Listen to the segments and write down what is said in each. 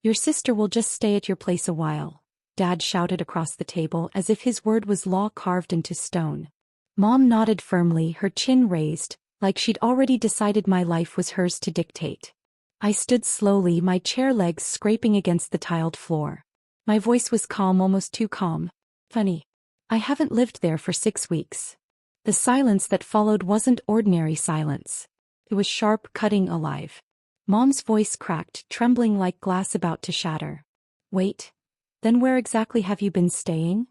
Your sister will just stay at your place a while, Dad shouted across the table as if his word was law carved into stone. Mom nodded firmly, her chin raised, like she'd already decided my life was hers to dictate. I stood slowly, my chair legs scraping against the tiled floor. My voice was calm, almost too calm. Funny. I haven't lived there for 6 weeks. The silence that followed wasn't ordinary silence. It was sharp, cutting, alive. Mom's voice cracked, trembling like glass about to shatter. Wait. Then where exactly have you been staying?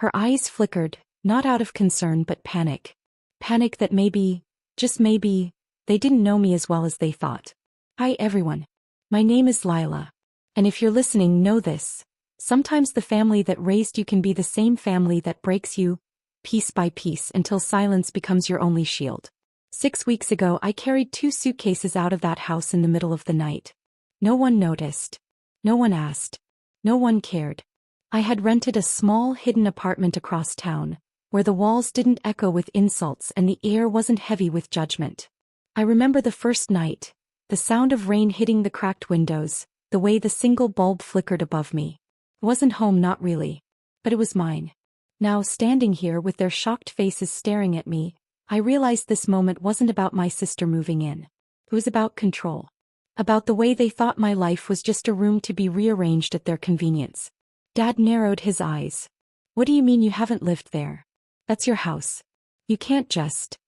Her eyes flickered, not out of concern but panic. Panic that maybe, just maybe, they didn't know me as well as they thought. Hi everyone. My name is Lila. And if you're listening, know this. Sometimes the family that raised you can be the same family that breaks you, piece by piece, until silence becomes your only shield. 6 weeks ago I carried 2 suitcases out of that house in the middle of the night. No one noticed. No one asked. No one cared. I had rented a small hidden apartment across town, where the walls didn't echo with insults and the air wasn't heavy with judgment. I remember the first night, the sound of rain hitting the cracked windows, the way the single bulb flickered above me. It wasn't home, not really. But it was mine. Now, standing here with their shocked faces staring at me, I realized this moment wasn't about my sister moving in. It was about control. About the way they thought my life was just a room to be rearranged at their convenience. Dad narrowed his eyes. What do you mean you haven't lived there? That's your house. You can't just.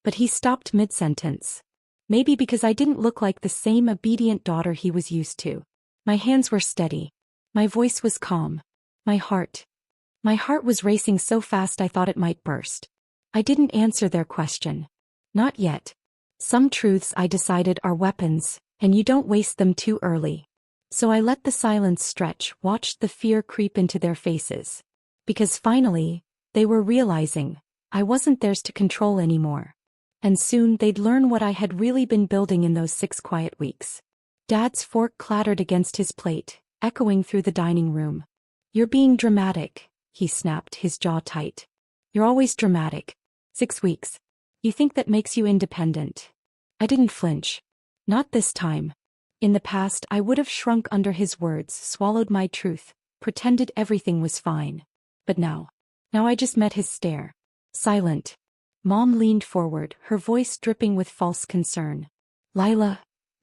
But he stopped mid-sentence. Maybe because I didn't look like the same obedient daughter he was used to. My hands were steady. My voice was calm. My heart was racing so fast I thought it might burst. I didn't answer their question. Not yet. Some truths, I decided, are weapons, and you don't waste them too early. So I let the silence stretch, watched the fear creep into their faces. Because finally, they were realizing, I wasn't theirs to control anymore. And soon they'd learn what I had really been building in those 6 quiet weeks. Dad's fork clattered against his plate, echoing through the dining room. You're being dramatic, he snapped, his jaw tight. You're always dramatic. 6 weeks. You think that makes you independent. I didn't flinch. Not this time. In the past I would have shrunk under his words, swallowed my truth, pretended everything was fine. But now I just met his stare. Silent. Mom leaned forward, her voice dripping with false concern. Lila,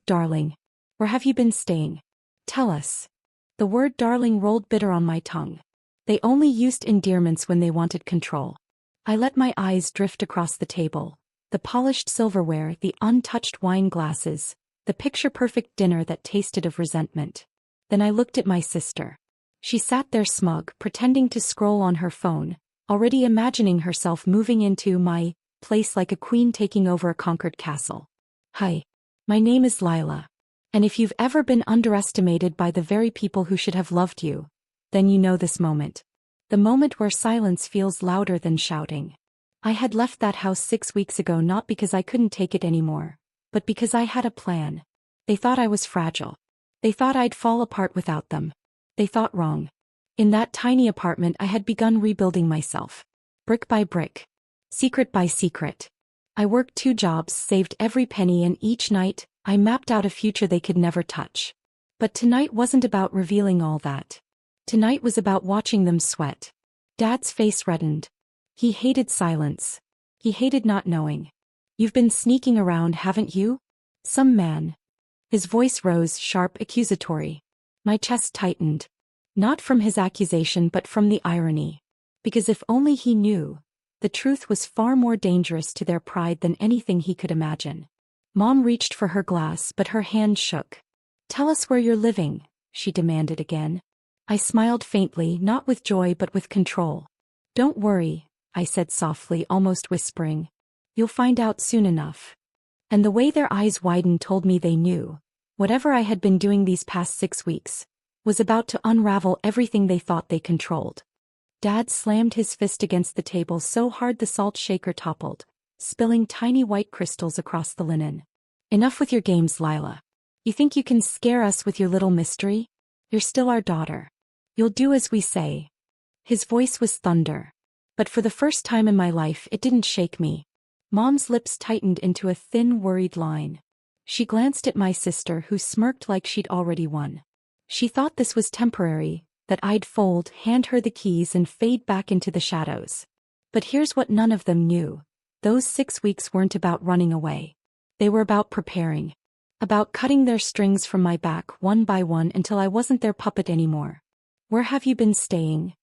darling, where have you been staying? Tell us. The word darling rolled bitter on my tongue. They only used endearments when they wanted control. I let my eyes drift across the table. The polished silverware, the untouched wine glasses, the picture-perfect dinner that tasted of resentment. Then I looked at my sister. She sat there smug, pretending to scroll on her phone, already imagining herself moving into my place like a queen taking over a conquered castle. Hi. My name is Lila. And if you've ever been underestimated by the very people who should have loved you, then you know this moment. The moment where silence feels louder than shouting. I had left that house 6 weeks ago not because I couldn't take it anymore, but because I had a plan. They thought I was fragile. They thought I'd fall apart without them. They thought wrong. In that tiny apartment I had begun rebuilding myself. Brick by brick. Secret by secret. I worked 2 jobs, saved every penny, and each night, I mapped out a future they could never touch. But tonight wasn't about revealing all that. Tonight was about watching them sweat. Dad's face reddened. He hated silence. He hated not knowing. You've been sneaking around, haven't you? Some man. His voice rose, sharp, accusatory. My chest tightened. Not from his accusation but from the irony. Because if only he knew, the truth was far more dangerous to their pride than anything he could imagine. Mom reached for her glass but her hand shook. Tell us where you're living, she demanded again. I smiled faintly, not with joy but with control. Don't worry, I said softly, almost whispering. You'll find out soon enough. And the way their eyes widened told me they knew. Whatever I had been doing these past 6 weeks was about to unravel everything they thought they controlled. Dad slammed his fist against the table so hard the salt shaker toppled, spilling tiny white crystals across the linen. Enough with your games, Lila. You think you can scare us with your little mystery? You're still our daughter. You'll do as we say. His voice was thunder. But for the first time in my life it didn't shake me. Mom's lips tightened into a thin, worried line. She glanced at my sister who smirked like she'd already won. She thought this was temporary, that I'd fold, hand her the keys and fade back into the shadows. But here's what none of them knew. Those 6 weeks weren't about running away. They were about preparing. About cutting their strings from my back one by one until I wasn't their puppet anymore. "Where have you been staying?"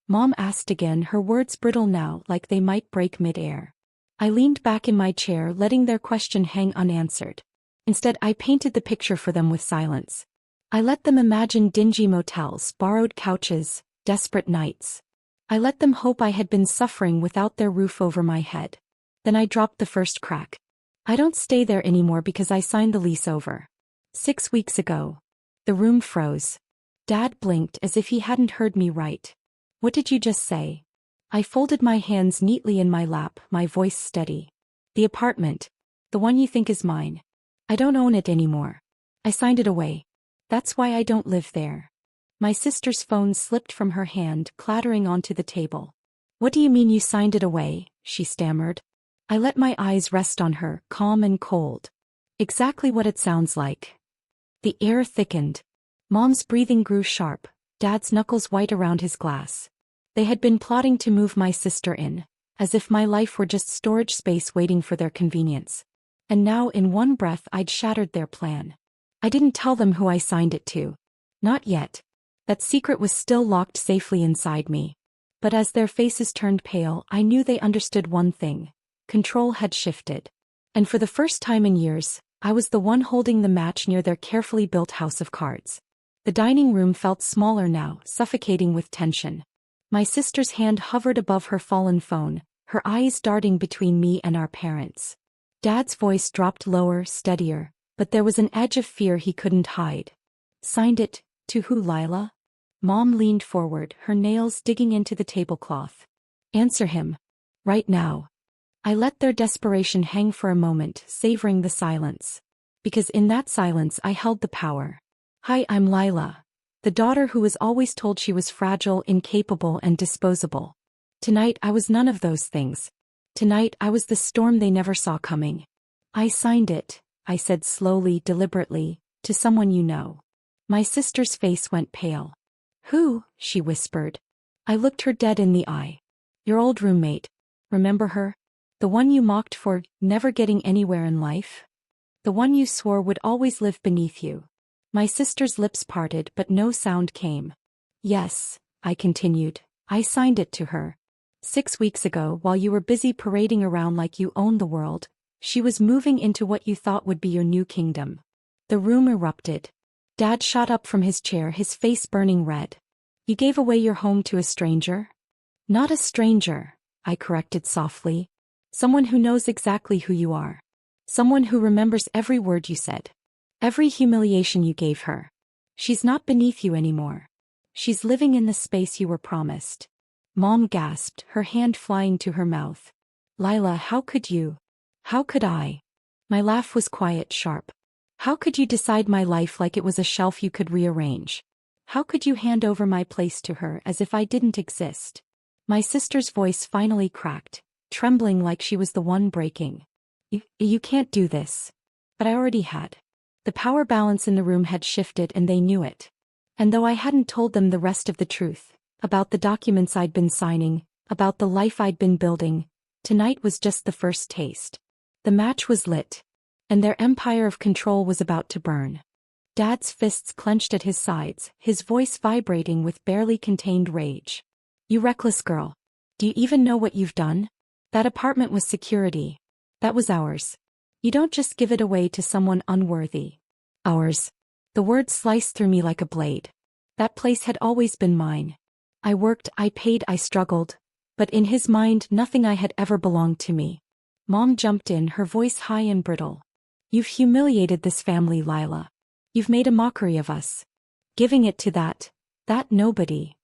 Mom asked again, her words brittle now, like they might break mid-air. I leaned back in my chair, letting their question hang unanswered. Instead, I painted the picture for them with silence. I let them imagine dingy motels, borrowed couches, desperate nights. I let them hope I had been suffering without their roof over my head. Then I dropped the first crack. "I don't stay there anymore because I signed the lease over 6 weeks ago." The room froze. Dad blinked as if he hadn't heard me right. "What did you just say?" I folded my hands neatly in my lap, my voice steady. "The apartment. The one you think is mine. I don't own it anymore. I signed it away. That's why I don't live there." My sister's phone slipped from her hand, clattering onto the table. "What do you mean you signed it away?" she stammered. I let my eyes rest on her, calm and cold. "Exactly what it sounds like." The air thickened. Mom's breathing grew sharp, Dad's knuckles white around his glass. They had been plotting to move my sister in, as if my life were just storage space waiting for their convenience. And now in one breath I'd shattered their plan. I didn't tell them who I signed it to. Not yet. That secret was still locked safely inside me. But as their faces turned pale, I knew they understood one thing. Control had shifted. And for the first time in years, I was the one holding the match near their carefully built house of cards. The dining room felt smaller now, suffocating with tension. My sister's hand hovered above her fallen phone, her eyes darting between me and our parents. Dad's voice dropped lower, steadier, but there was an edge of fear he couldn't hide. "Signed it, to who, Lila?" Mom leaned forward, her nails digging into the tablecloth. "Answer him. Right now." I let their desperation hang for a moment, savoring the silence. Because in that silence I held the power. "Hi, I'm Lila. The daughter who was always told she was fragile, incapable, and disposable. Tonight I was none of those things. Tonight I was the storm they never saw coming. I signed it," I said slowly, deliberately, "to someone you know." My sister's face went pale. "Who?" she whispered. I looked her dead in the eye. "Your old roommate. Remember her? The one you mocked for never getting anywhere in life? The one you swore would always live beneath you." My sister's lips parted, but no sound came. "Yes," I continued, "I signed it to her. 6 weeks ago, while you were busy parading around like you owned the world, she was moving into what you thought would be your new kingdom." The room erupted. Dad shot up from his chair, his face burning red. "You gave away your home to a stranger?" "Not a stranger," I corrected softly. "Someone who knows exactly who you are. Someone who remembers every word you said. Every humiliation you gave her. She's not beneath you anymore. She's living in the space you were promised." Mom gasped, her hand flying to her mouth. "Lila, how could you? How could I?" My laugh was quiet, sharp. "How could you decide my life like it was a shelf you could rearrange? How could you hand over my place to her as if I didn't exist?" My sister's voice finally cracked, trembling like she was the one breaking. You can't do this." But I already had. The power balance in the room had shifted and they knew it. And though I hadn't told them the rest of the truth, about the documents I'd been signing, about the life I'd been building, tonight was just the first taste. The match was lit. And their empire of control was about to burn. Dad's fists clenched at his sides, his voice vibrating with barely contained rage. "You reckless girl. Do you even know what you've done? That apartment was security. That was ours. You don't just give it away to someone unworthy. Ours." The word sliced through me like a blade. That place had always been mine. I worked, I paid, I struggled. But in his mind, nothing I had ever belonged to me. Mom jumped in, her voice high and brittle. "You've humiliated this family, Lila. You've made a mockery of us. Giving it to that nobody."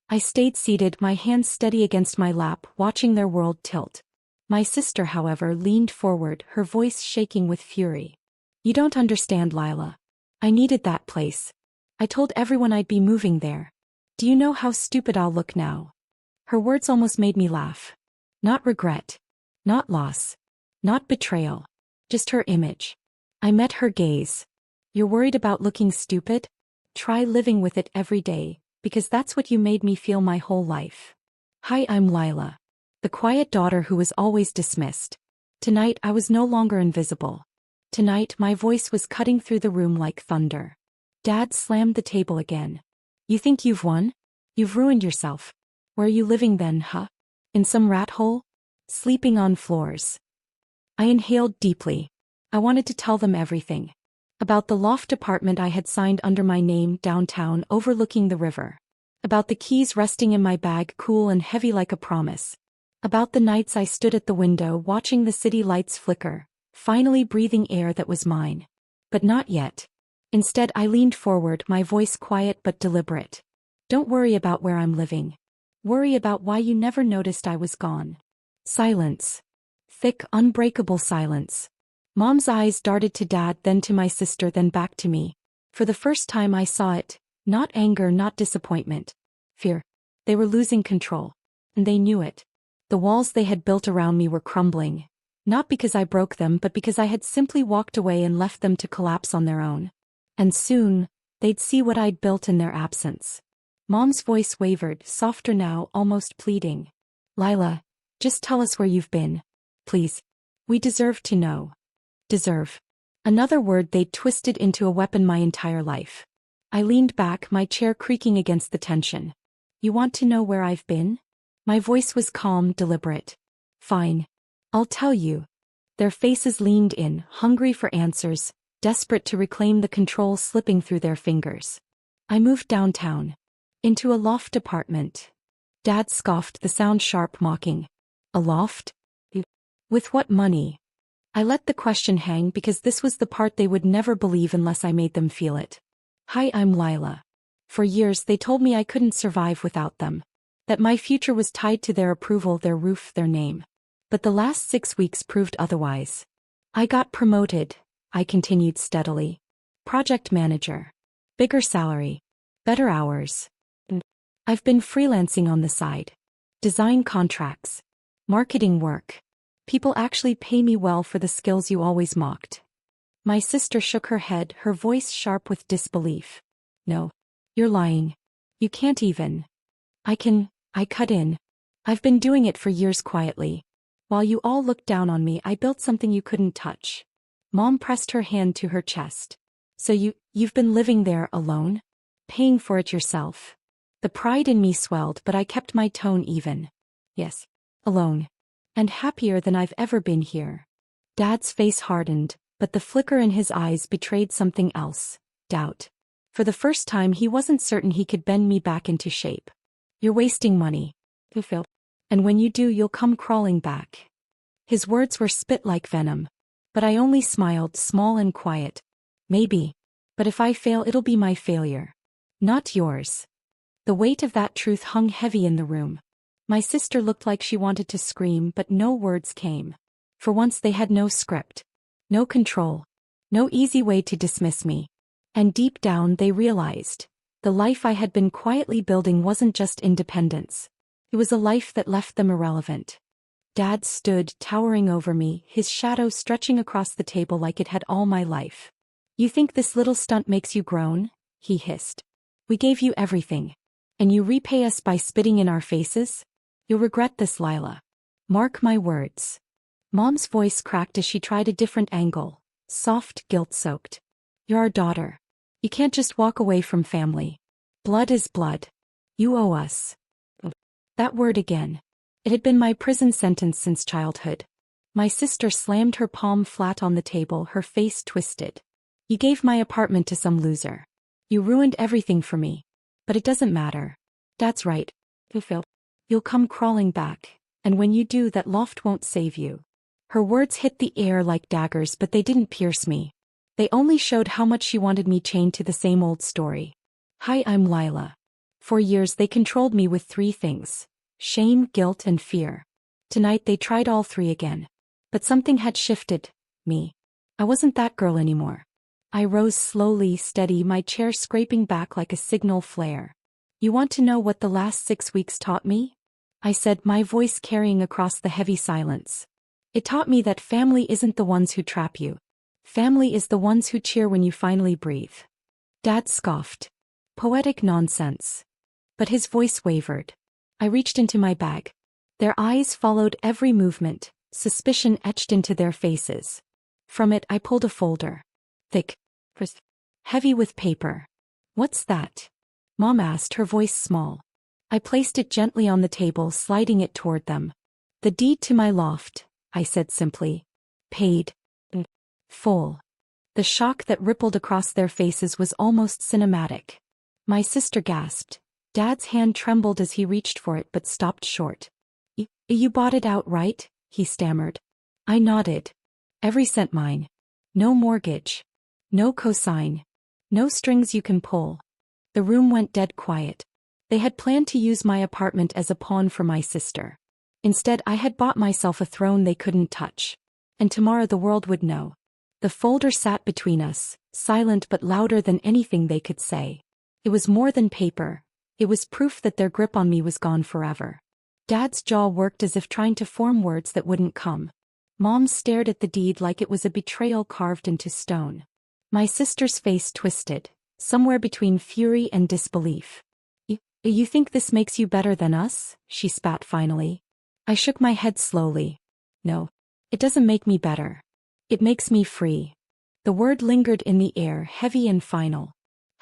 I stayed seated, my hands steady against my lap, watching their world tilt. My sister, however, leaned forward, her voice shaking with fury. "You don't understand, Lila. I needed that place. I told everyone I'd be moving there. Do you know how stupid I'll look now?" Her words almost made me laugh. Not regret. Not loss. Not betrayal. Just her image. I met her gaze. "You're worried about looking stupid?" Try living with it every day, because that's what you made me feel my whole life. Hi, I'm Lila. The quiet daughter who was always dismissed. Tonight I was no longer invisible. Tonight my voice was cutting through the room like thunder. Dad slammed the table again. You think you've won? You've ruined yourself. Where are you living then, huh? In some rat hole? Sleeping on floors. I inhaled deeply. I wanted to tell them everything. About the loft apartment I had signed under my name downtown overlooking the river. About the keys resting in my bag cool and heavy like a promise. About the nights I stood at the window watching the city lights flicker, finally breathing air that was mine. But not yet. Instead I leaned forward, my voice quiet but deliberate. Don't worry about where I'm living. Worry about why you never noticed I was gone. Silence. Thick, unbreakable silence. Mom's eyes darted to Dad, then to my sister, then back to me. For the first time I saw it. Not anger, not disappointment. Fear. They were losing control. And they knew it. The walls they had built around me were crumbling. Not because I broke them, but because I had simply walked away and left them to collapse on their own. And soon, they'd see what I'd built in their absence. Mom's voice wavered, softer now, almost pleading. Lila, just tell us where you've been. Please. We deserve to know. Deserve. Another word they'd twisted into a weapon my entire life. I leaned back, my chair creaking against the tension. You want to know where I've been? My voice was calm, deliberate. Fine. I'll tell you. Their faces leaned in, hungry for answers, desperate to reclaim the control slipping through their fingers. I moved downtown. Into a loft apartment. Dad scoffed, the sound sharp, mocking. A loft? With what money? I let the question hang because this was the part they would never believe unless I made them feel it. Hi, I'm Lila. For years they told me I couldn't survive without them. That my future was tied to their approval, their roof, their name. But the last 6 weeks proved otherwise. I got promoted, I continued steadily. Project manager. Bigger salary. Better hours. I've been freelancing on the side. Design contracts. Marketing work. People actually pay me well for the skills you always mocked. My sister shook her head, her voice sharp with disbelief. No. You're lying. You can't even. I cut in. I've been doing it for years quietly. While you all looked down on me, I built something you couldn't touch. Mom pressed her hand to her chest. So you've been living there alone? Paying for it yourself? The pride in me swelled, but I kept my tone even. Yes. Alone. And happier than I've ever been here. Dad's face hardened, but the flicker in his eyes betrayed something else. Doubt. For the first time he wasn't certain he could bend me back into shape. You're wasting money. Phil. And when you do, you'll come crawling back. His words were spit like venom. But I only smiled, small and quiet. Maybe. But if I fail, it'll be my failure. Not yours. The weight of that truth hung heavy in the room. My sister looked like she wanted to scream, but no words came. For once they had no script. No control. No easy way to dismiss me. And deep down they realized. The life I had been quietly building wasn't just independence. It was a life that left them irrelevant. Dad stood, towering over me, his shadow stretching across the table like it had all my life. You think this little stunt makes you groan? He hissed. We gave you everything. And you repay us by spitting in our faces? You'll regret this, Lila. Mark my words. Mom's voice cracked as she tried a different angle. Soft, guilt-soaked. You're our daughter. You can't just walk away from family. Blood is blood. You owe us. That word again. It had been my prison sentence since childhood. My sister slammed her palm flat on the table, her face twisted. You gave my apartment to some loser. You ruined everything for me. But it doesn't matter. That's right. Phil. You'll come crawling back, and when you do, that loft won't save you. Her words hit the air like daggers, but they didn't pierce me. They only showed how much she wanted me chained to the same old story. Hi, I'm Lila. For years they controlled me with 3 things. Shame, guilt, and fear. Tonight they tried all 3 again. But something had shifted. Me. I wasn't that girl anymore. I rose slowly, steady, my chair scraping back like a signal flare. You want to know what the last 6 weeks taught me? I said, my voice carrying across the heavy silence. It taught me that family isn't the ones who trap you. Family is the ones who cheer when you finally breathe. Dad scoffed. Poetic nonsense. But his voice wavered. I reached into my bag. Their eyes followed every movement, suspicion etched into their faces. From it I pulled a folder. Thick. Heavy with paper. What's that? Mom asked, her voice small. I placed it gently on the table, sliding it toward them. The deed to my loft, I said simply. Paid. Full. The shock that rippled across their faces was almost cinematic. My sister gasped. Dad's hand trembled as he reached for it but stopped short. You bought it outright? He stammered. I nodded. Every cent mine. No mortgage. No cosign. No strings you can pull. The room went dead quiet. They had planned to use my apartment as a pawn for my sister. Instead, I had bought myself a throne they couldn't touch. And tomorrow the world would know. The folder sat between us, silent but louder than anything they could say. It was more than paper. It was proof that their grip on me was gone forever. Dad's jaw worked as if trying to form words that wouldn't come. Mom stared at the deed like it was a betrayal carved into stone. My sister's face twisted, somewhere between fury and disbelief. You think this makes you better than us? She spat finally. I shook my head slowly. No. It doesn't make me better. It makes me free. The word lingered in the air, heavy and final.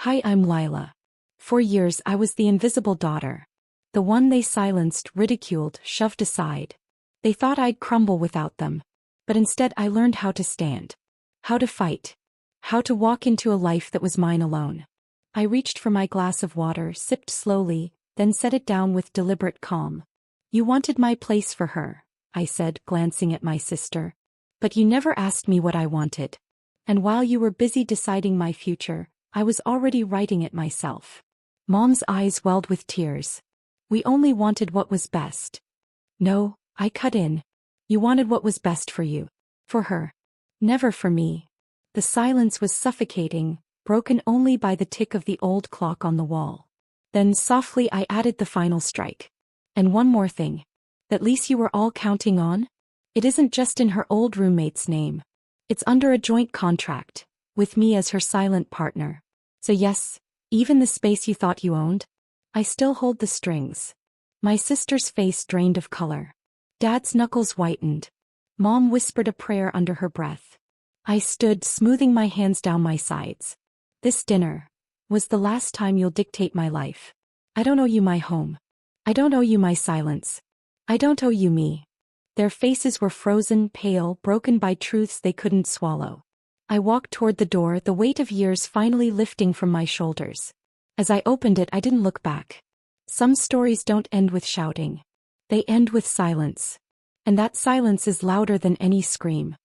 Hi, I'm Lila. For years I was the invisible daughter. The one they silenced, ridiculed, shoved aside. They thought I'd crumble without them. But instead I learned how to stand. How to fight. How to walk into a life that was mine alone. I reached for my glass of water, sipped slowly, then set it down with deliberate calm. You wanted my place for her, I said, glancing at my sister. But you never asked me what I wanted. And while you were busy deciding my future, I was already writing it myself. Mom's eyes welled with tears. We only wanted what was best. No, I cut in. You wanted what was best for you. For her. Never for me. The silence was suffocating, broken only by the tick of the old clock on the wall. Then softly I added the final strike. And one more thing. That lease you were all counting on? It isn't just in her old roommate's name. It's under a joint contract, with me as her silent partner. So yes, even the space you thought you owned? I still hold the strings. My sister's face drained of color. Dad's knuckles whitened. Mom whispered a prayer under her breath. I stood, smoothing my hands down my sides. This dinner was the last time you'll dictate my life. I don't owe you my home. I don't owe you my silence. I don't owe you me. Their faces were frozen, pale, broken by truths they couldn't swallow. I walked toward the door, the weight of years finally lifting from my shoulders. As I opened it, I didn't look back. Some stories don't end with shouting. They end with silence. And that silence is louder than any scream.